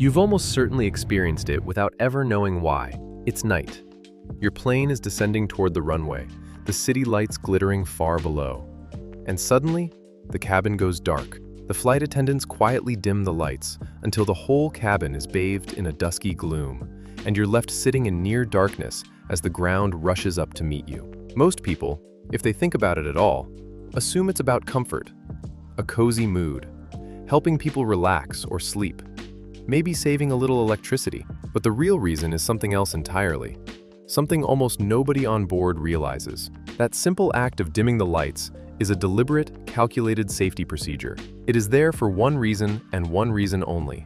You've almost certainly experienced it without ever knowing why. It's night. Your plane is descending toward the runway, the city lights glittering far below. And suddenly, the cabin goes dark. The flight attendants quietly dim the lights until the whole cabin is bathed in a dusky gloom, and you're left sitting in near darkness as the ground rushes up to meet you. Most people, if they think about it at all, assume it's about comfort, a cozy mood, helping people relax or sleep, maybe saving a little electricity. But the real reason is something else entirely, something almost nobody on board realizes. That simple act of dimming the lights is a deliberate, calculated safety procedure. It is there for one reason and one reason only.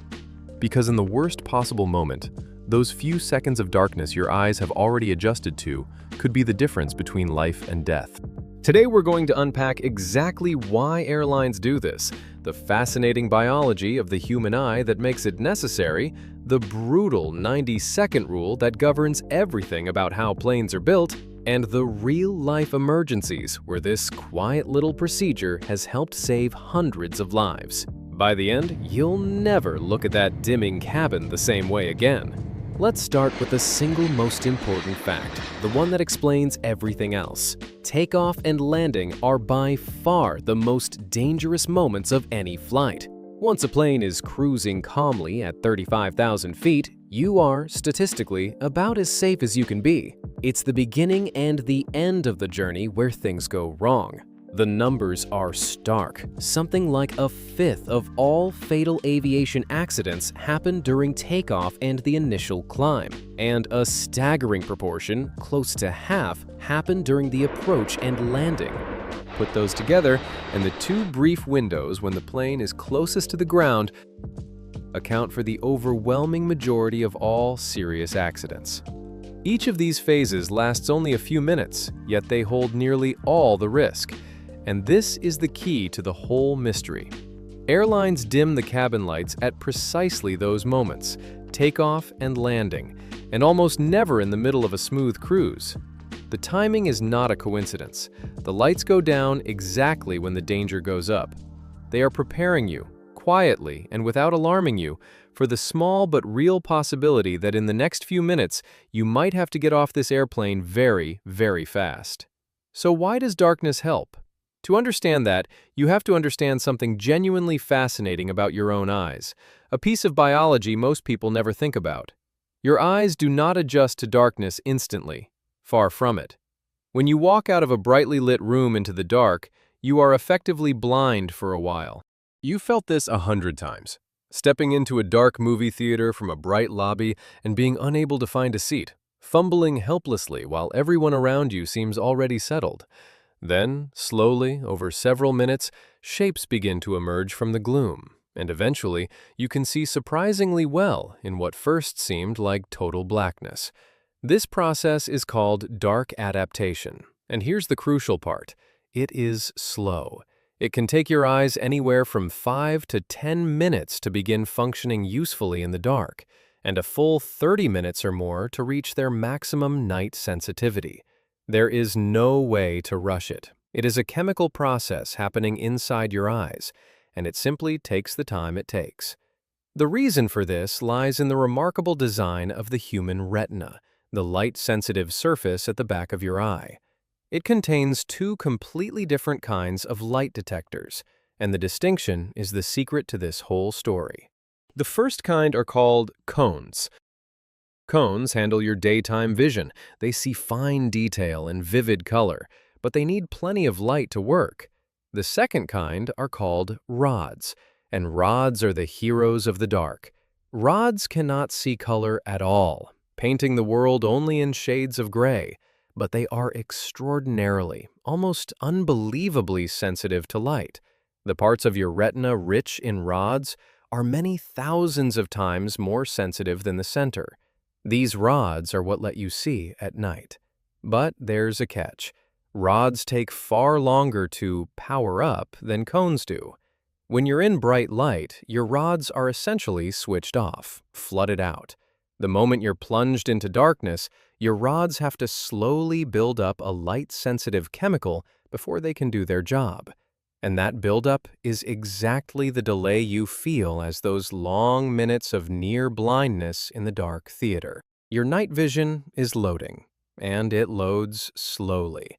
Because in the worst possible moment, those few seconds of darkness your eyes have already adjusted to could be the difference between life and death. Today we're going to unpack exactly why airlines do this, the fascinating biology of the human eye that makes it necessary, the brutal 90-second rule that governs everything about how planes are built, and the real-life emergencies where this quiet little procedure has helped save hundreds of lives. By the end, you'll never look at that dimming cabin the same way again. Let's start with the single most important fact, the one that explains everything else. Takeoff and landing are by far the most dangerous moments of any flight. Once a plane is cruising calmly at 35,000 feet, you are, statistically, about as safe as you can be. It's the beginning and the end of the journey where things go wrong. The numbers are stark. Something like a fifth of all fatal aviation accidents happen during takeoff and the initial climb, and a staggering proportion, close to half, happen during the approach and landing. Put those together, and the two brief windows when the plane is closest to the ground account for the overwhelming majority of all serious accidents. Each of these phases lasts only a few minutes, yet they hold nearly all the risk. And this is the key to the whole mystery. Airlines dim the cabin lights at precisely those moments, takeoff and landing, and almost never in the middle of a smooth cruise. The timing is not a coincidence. The lights go down exactly when the danger goes up. They are preparing you, quietly and without alarming you, for the small but real possibility that in the next few minutes you might have to get off this airplane very, very fast. So why does darkness help? To understand that, you have to understand something genuinely fascinating about your own eyes, a piece of biology most people never think about. Your eyes do not adjust to darkness instantly. Far from it. When you walk out of a brightly lit room into the dark, you are effectively blind for a while. You felt this 100 times. Stepping into a dark movie theater from a bright lobby and being unable to find a seat, fumbling helplessly while everyone around you seems already settled. Then, slowly, over several minutes, shapes begin to emerge from the gloom, and eventually, you can see surprisingly well in what first seemed like total blackness. This process is called dark adaptation, and here's the crucial part. It is slow. It can take your eyes anywhere from 5 to 10 minutes to begin functioning usefully in the dark, and a full 30 minutes or more to reach their maximum night sensitivity. There is no way to rush it. It is a chemical process happening inside your eyes, and it simply takes the time it takes. The reason for this lies in the remarkable design of the human retina, the light-sensitive surface at the back of your eye. It contains two completely different kinds of light detectors, and the distinction is the secret to this whole story. The first kind are called cones. Cones handle your daytime vision. They see fine detail and vivid color, but they need plenty of light to work. The second kind are called rods, and rods are the heroes of the dark. Rods cannot see color at all, painting the world only in shades of gray, but they are extraordinarily, almost unbelievably sensitive to light. The parts of your retina rich in rods are many thousands of times more sensitive than the center. These rods are what let you see at night. But there's a catch. Rods take far longer to power up than cones do. When you're in bright light, your rods are essentially switched off, flooded out. The moment you're plunged into darkness, your rods have to slowly build up a light-sensitive chemical before they can do their job. And that buildup is exactly the delay you feel as those long minutes of near blindness in the dark theater. Your night vision is loading, and it loads slowly.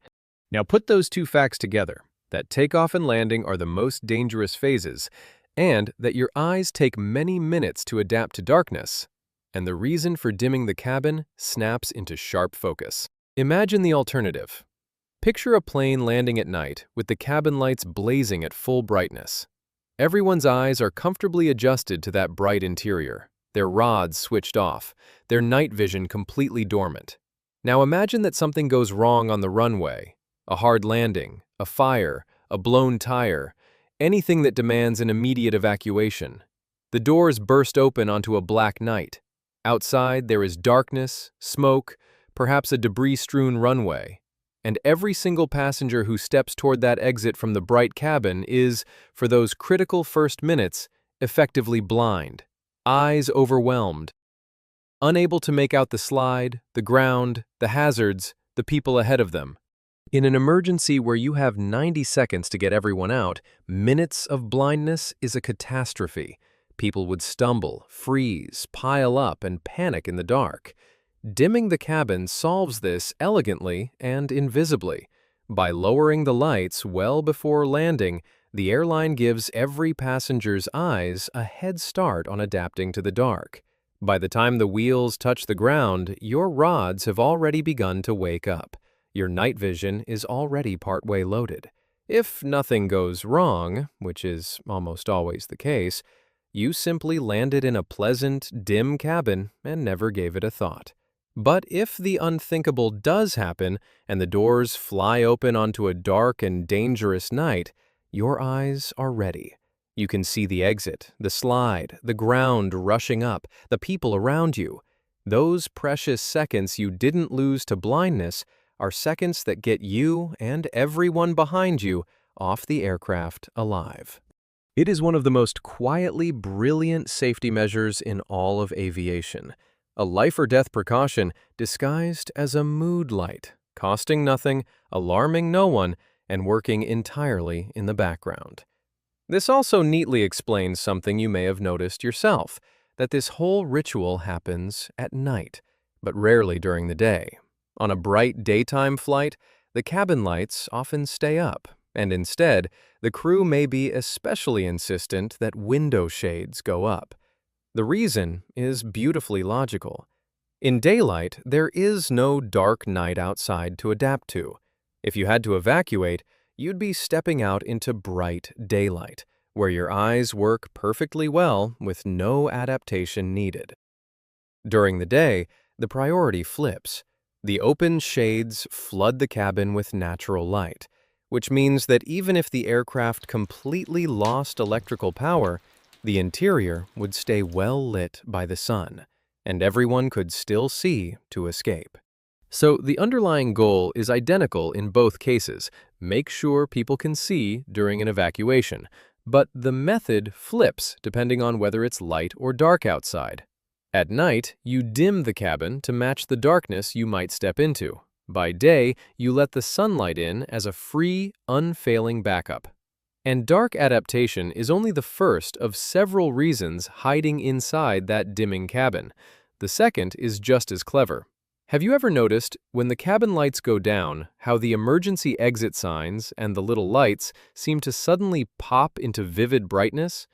Now put those two facts together, that takeoff and landing are the most dangerous phases, and that your eyes take many minutes to adapt to darkness, and the reason for dimming the cabin snaps into sharp focus. Imagine the alternative. Picture a plane landing at night with the cabin lights blazing at full brightness. Everyone's eyes are comfortably adjusted to that bright interior, their rods switched off, their night vision completely dormant. Now imagine that something goes wrong on the runway, a hard landing, a fire, a blown tire, anything that demands an immediate evacuation. The doors burst open onto a black night. Outside there is darkness, smoke, perhaps a debris-strewn runway. And every single passenger who steps toward that exit from the bright cabin is, for those critical first minutes, effectively blind, eyes overwhelmed, unable to make out the slide, the ground, the hazards, the people ahead of them. In an emergency where you have 90 seconds to get everyone out, minutes of blindness is a catastrophe. People would stumble, freeze, pile up, and panic in the dark. Dimming the cabin solves this elegantly and invisibly. By lowering the lights well before landing, the airline gives every passenger's eyes a head start on adapting to the dark. By the time the wheels touch the ground, your rods have already begun to wake up. Your night vision is already partway loaded. If nothing goes wrong, which is almost always the case, you simply landed in a pleasant, dim cabin and never gave it a thought. But if the unthinkable does happen and the doors fly open onto a dark and dangerous night, your eyes are ready. You can see the exit, the slide, the ground rushing up, the people around you. Those precious seconds you didn't lose to blindness are seconds that get you and everyone behind you off the aircraft alive. It is one of the most quietly brilliant safety measures in all of aviation. A life-or-death precaution disguised as a mood light, costing nothing, alarming no one, and working entirely in the background. This also neatly explains something you may have noticed yourself, that this whole ritual happens at night, but rarely during the day. On a bright daytime flight, the cabin lights often stay up, and instead, the crew may be especially insistent that window shades go up. The reason is beautifully logical. In daylight, there is no dark night outside to adapt to. If you had to evacuate, you'd be stepping out into bright daylight, where your eyes work perfectly well with no adaptation needed. During the day, the priority flips. The open shades flood the cabin with natural light, which means that even if the aircraft completely lost electrical power, the interior would stay well lit by the sun, and everyone could still see to escape. So the underlying goal is identical in both cases: make sure people can see during an evacuation, but the method flips depending on whether it's light or dark outside. At night, you dim the cabin to match the darkness you might step into. By day, you let the sunlight in as a free, unfailing backup. And dark adaptation is only the first of several reasons hiding inside that dimming cabin. The second is just as clever. Have you ever noticed, when the cabin lights go down, how the emergency exit signs and the little lights seem to suddenly pop into vivid brightness?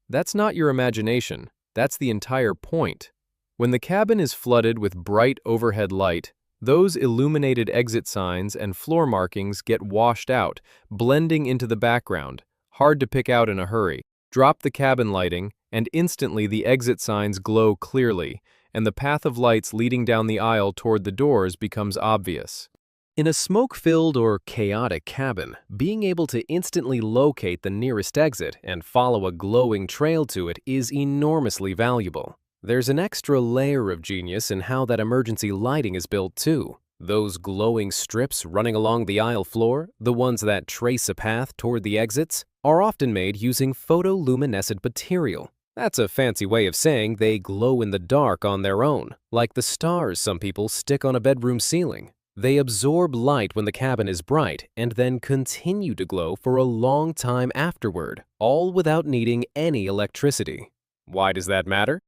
That's not your imagination. That's the entire point. When the cabin is flooded with bright overhead light, those illuminated exit signs and floor markings get washed out, blending into the background, hard to pick out in a hurry. Drop the cabin lighting, and instantly the exit signs glow clearly, and the path of lights leading down the aisle toward the doors becomes obvious. In a smoke-filled or chaotic cabin, being able to instantly locate the nearest exit and follow a glowing trail to it is enormously valuable. There's an extra layer of genius in how that emergency lighting is built too. Those glowing strips running along the aisle floor, the ones that trace a path toward the exits, are often made using photoluminescent material. That's a fancy way of saying they glow in the dark on their own, like the stars some people stick on a bedroom ceiling. They absorb light when the cabin is bright and then continue to glow for a long time afterward, all without needing any electricity. Why does that matter?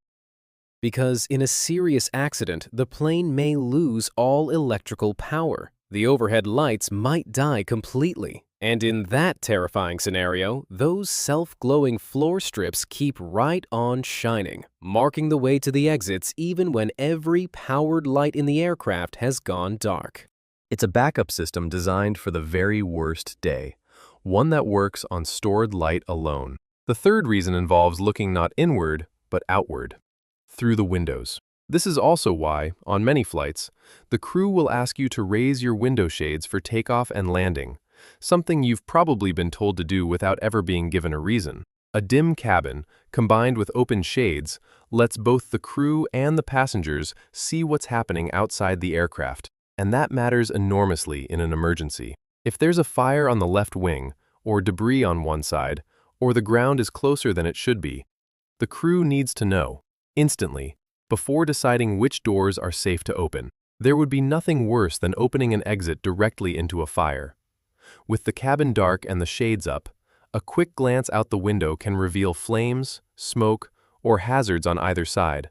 Because in a serious accident, the plane may lose all electrical power. The overhead lights might die completely. And in that terrifying scenario, those self-glowing floor strips keep right on shining, marking the way to the exits even when every powered light in the aircraft has gone dark. It's a backup system designed for the very worst day, one that works on stored light alone. The third reason involves looking not inward, but outward, through the windows. This is also why, on many flights, the crew will ask you to raise your window shades for takeoff and landing, something you've probably been told to do without ever being given a reason. A dim cabin, combined with open shades, lets both the crew and the passengers see what's happening outside the aircraft, and that matters enormously in an emergency. If there's a fire on the left wing, or debris on one side, or the ground is closer than it should be, the crew needs to know, instantly, before deciding which doors are safe to open. There would be nothing worse than opening an exit directly into a fire. With the cabin dark and the shades up, a quick glance out the window can reveal flames, smoke, or hazards on either side,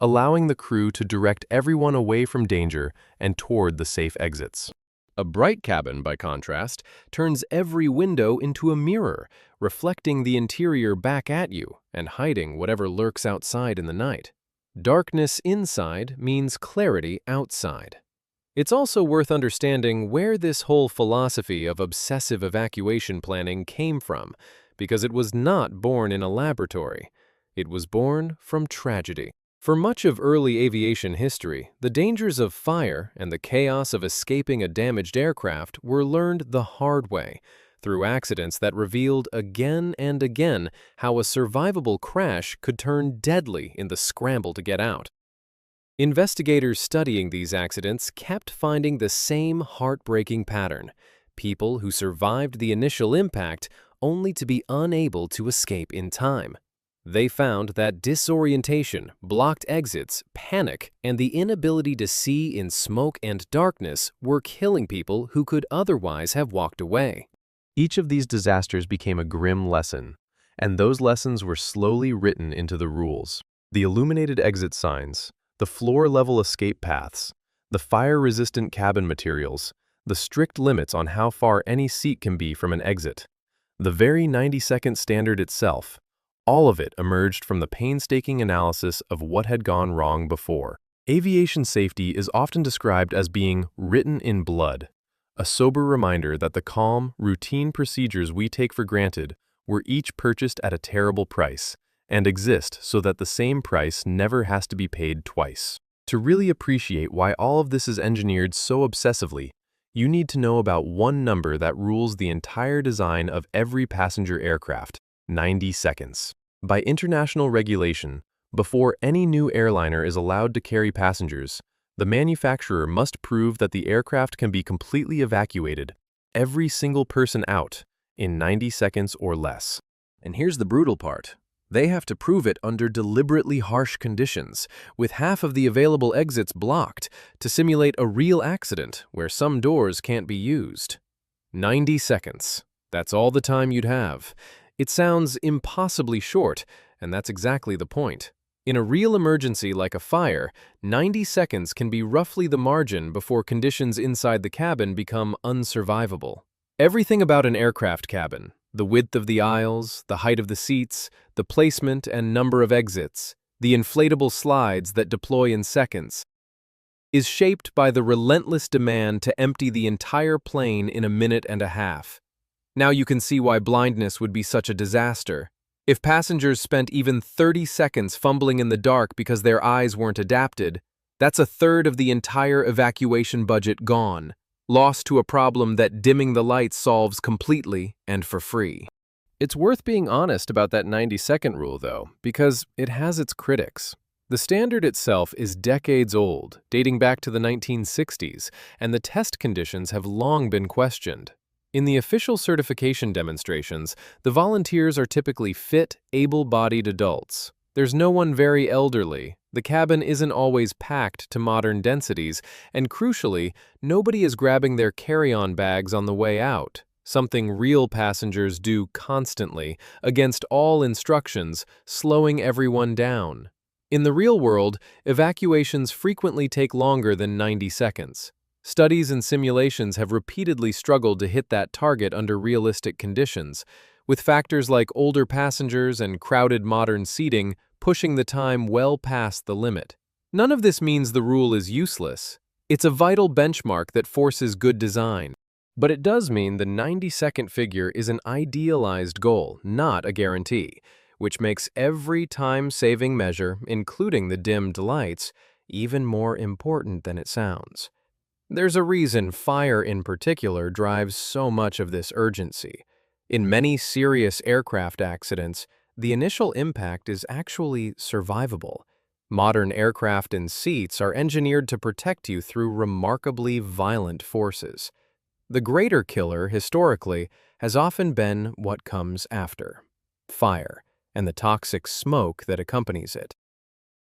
allowing the crew to direct everyone away from danger and toward the safe exits. A bright cabin, by contrast, turns every window into a mirror, reflecting the interior back at you and hiding whatever lurks outside in the night. Darkness inside means clarity outside. It's also worth understanding where this whole philosophy of obsessive evacuation planning came from, because it was not born in a laboratory. It was born from tragedy. For much of early aviation history, the dangers of fire and the chaos of escaping a damaged aircraft were learned the hard way, through accidents that revealed again and again how a survivable crash could turn deadly in the scramble to get out. Investigators studying these accidents kept finding the same heartbreaking pattern: people who survived the initial impact only to be unable to escape in time. They found that disorientation, blocked exits, panic, and the inability to see in smoke and darkness were killing people who could otherwise have walked away. Each of these disasters became a grim lesson, and those lessons were slowly written into the rules. The illuminated exit signs, the floor-level escape paths, the fire-resistant cabin materials, the strict limits on how far any seat can be from an exit, the very 90-second standard itself, all of it emerged from the painstaking analysis of what had gone wrong before. Aviation safety is often described as being written in blood, a sober reminder that the calm, routine procedures we take for granted were each purchased at a terrible price and exist so that the same price never has to be paid twice. To really appreciate why all of this is engineered so obsessively, you need to know about one number that rules the entire design of every passenger aircraft: 90 seconds. By international regulation, before any new airliner is allowed to carry passengers, the manufacturer must prove that the aircraft can be completely evacuated, every single person out, in 90 seconds or less. And here's the brutal part. They have to prove it under deliberately harsh conditions, with half of the available exits blocked, to simulate a real accident where some doors can't be used. 90 seconds. That's all the time you'd have. It sounds impossibly short, and that's exactly the point. In a real emergency like a fire, 90 seconds can be roughly the margin before conditions inside the cabin become unsurvivable. Everything about an aircraft cabin, the width of the aisles, the height of the seats, the placement and number of exits, the inflatable slides that deploy in seconds, is shaped by the relentless demand to empty the entire plane in a minute and a half. Now you can see why blindness would be such a disaster. If passengers spent even 30 seconds fumbling in the dark because their eyes weren't adapted, that's a third of the entire evacuation budget gone, lost to a problem that dimming the lights solves completely and for free. It's worth being honest about that 90-second rule, though, because it has its critics. The standard itself is decades old, dating back to the 1960s, and the test conditions have long been questioned. In the official certification demonstrations, the volunteers are typically fit, able-bodied adults. There's no one very elderly, The cabin isn't always packed to modern densities, and crucially, nobody is grabbing their carry-on bags on the way out, something real passengers do constantly, against all instructions, slowing everyone down. In the real world, evacuations frequently take longer than 90 seconds. Studies and simulations have repeatedly struggled to hit that target under realistic conditions, with factors like older passengers and crowded modern seating pushing the time well past the limit. None of this means the rule is useless. It's a vital benchmark that forces good design. But it does mean the 90-second figure is an idealized goal, not a guarantee, which makes every time-saving measure, including the dimmed lights, even more important than it sounds. There's a reason fire in particular drives so much of this urgency. In many serious aircraft accidents, the initial impact is actually survivable. Modern aircraft and seats are engineered to protect you through remarkably violent forces. The greater killer, historically, has often been what comes after: fire and the toxic smoke that accompanies it.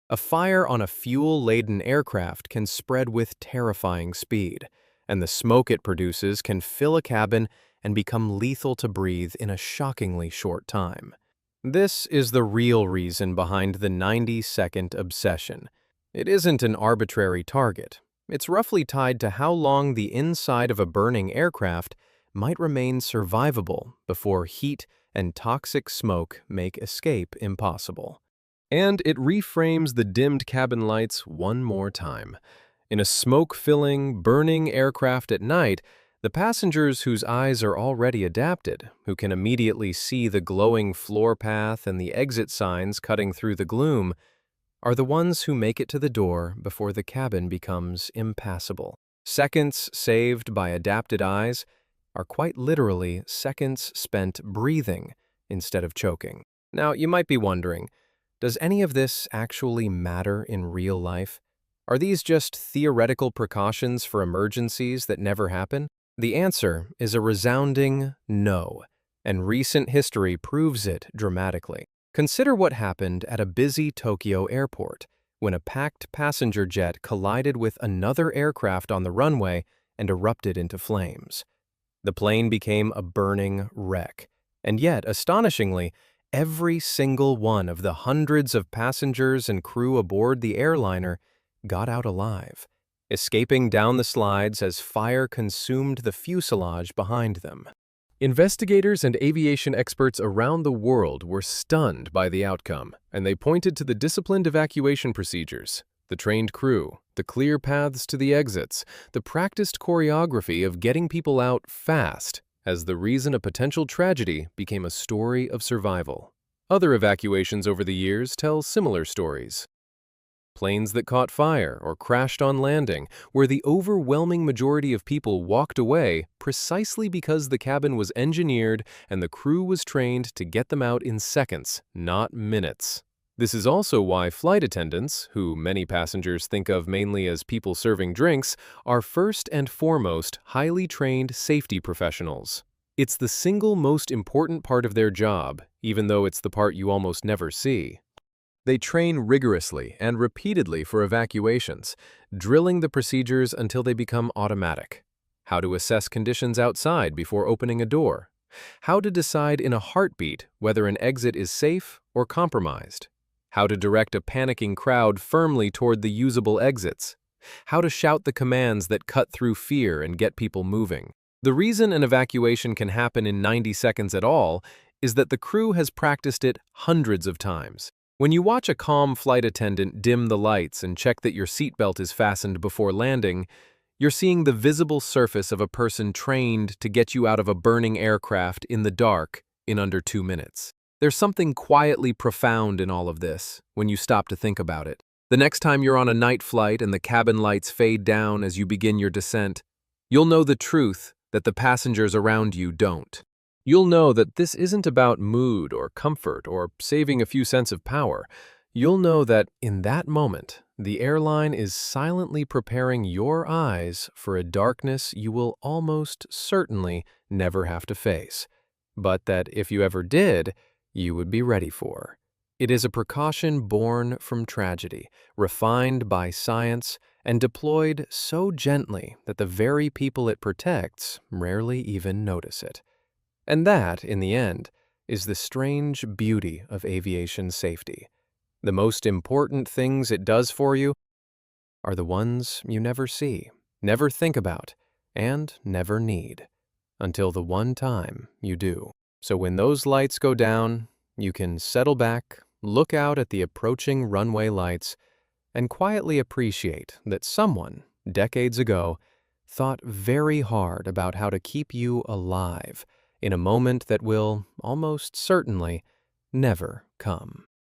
A fire on a fuel-laden aircraft can spread with terrifying speed, and the smoke it produces can fill a cabin and become lethal to breathe in a shockingly short time. This is the real reason behind the 90-second obsession. It isn't an arbitrary target. It's roughly tied to how long the inside of a burning aircraft might remain survivable before heat and toxic smoke make escape impossible. And it reframes the dimmed cabin lights one more time. In a smoke-filling, burning aircraft at night, the passengers whose eyes are already adapted, who can immediately see the glowing floor path and the exit signs cutting through the gloom, are the ones who make it to the door before the cabin becomes impassable. Seconds saved by adapted eyes are quite literally seconds spent breathing instead of choking. Now, you might be wondering, does any of this actually matter in real life? Are these just theoretical precautions for emergencies that never happen? The answer is a resounding no, and recent history proves it dramatically. Consider what happened at a busy Tokyo airport when a packed passenger jet collided with another aircraft on the runway and erupted into flames. The plane became a burning wreck, and yet, astonishingly, every single one of the hundreds of passengers and crew aboard the airliner got out alive, escaping down the slides as fire consumed the fuselage behind them. Investigators and aviation experts around the world were stunned by the outcome, and they pointed to the disciplined evacuation procedures, the trained crew, the clear paths to the exits, the practiced choreography of getting people out fast, as the reason a potential tragedy became a story of survival. Other evacuations over the years tell similar stories. Planes that caught fire or crashed on landing, where the overwhelming majority of people walked away precisely because the cabin was engineered and the crew was trained to get them out in seconds, not minutes. This is also why flight attendants, who many passengers think of mainly as people serving drinks, are first and foremost highly trained safety professionals. It's the single most important part of their job, even though it's the part you almost never see. They train rigorously and repeatedly for evacuations, drilling the procedures until they become automatic. How to assess conditions outside before opening a door. How to decide in a heartbeat whether an exit is safe or compromised. How to direct a panicking crowd firmly toward the usable exits. How to shout the commands that cut through fear and get people moving. The reason an evacuation can happen in 90 seconds at all is that the crew has practiced it hundreds of times. When you watch a calm flight attendant dim the lights and check that your seatbelt is fastened before landing, you're seeing the visible surface of a person trained to get you out of a burning aircraft in the dark in under 2 minutes. There's something quietly profound in all of this when you stop to think about it. The next time you're on a night flight and the cabin lights fade down as you begin your descent, you'll know the truth that the passengers around you don't. You'll know that this isn't about mood or comfort or saving a few cents of power. You'll know that in that moment, the airline is silently preparing your eyes for a darkness you will almost certainly never have to face, but that if you ever did, you would be ready for. It is a precaution born from tragedy, refined by science, and deployed so gently that the very people it protects rarely even notice it. And that, in the end, is the strange beauty of aviation safety. The most important things it does for you are the ones you never see, never think about, and never need, until the one time you do. So when those lights go down, you can settle back, look out at the approaching runway lights, and quietly appreciate that someone, decades ago, thought very hard about how to keep you alive in a moment that will, almost certainly, never come.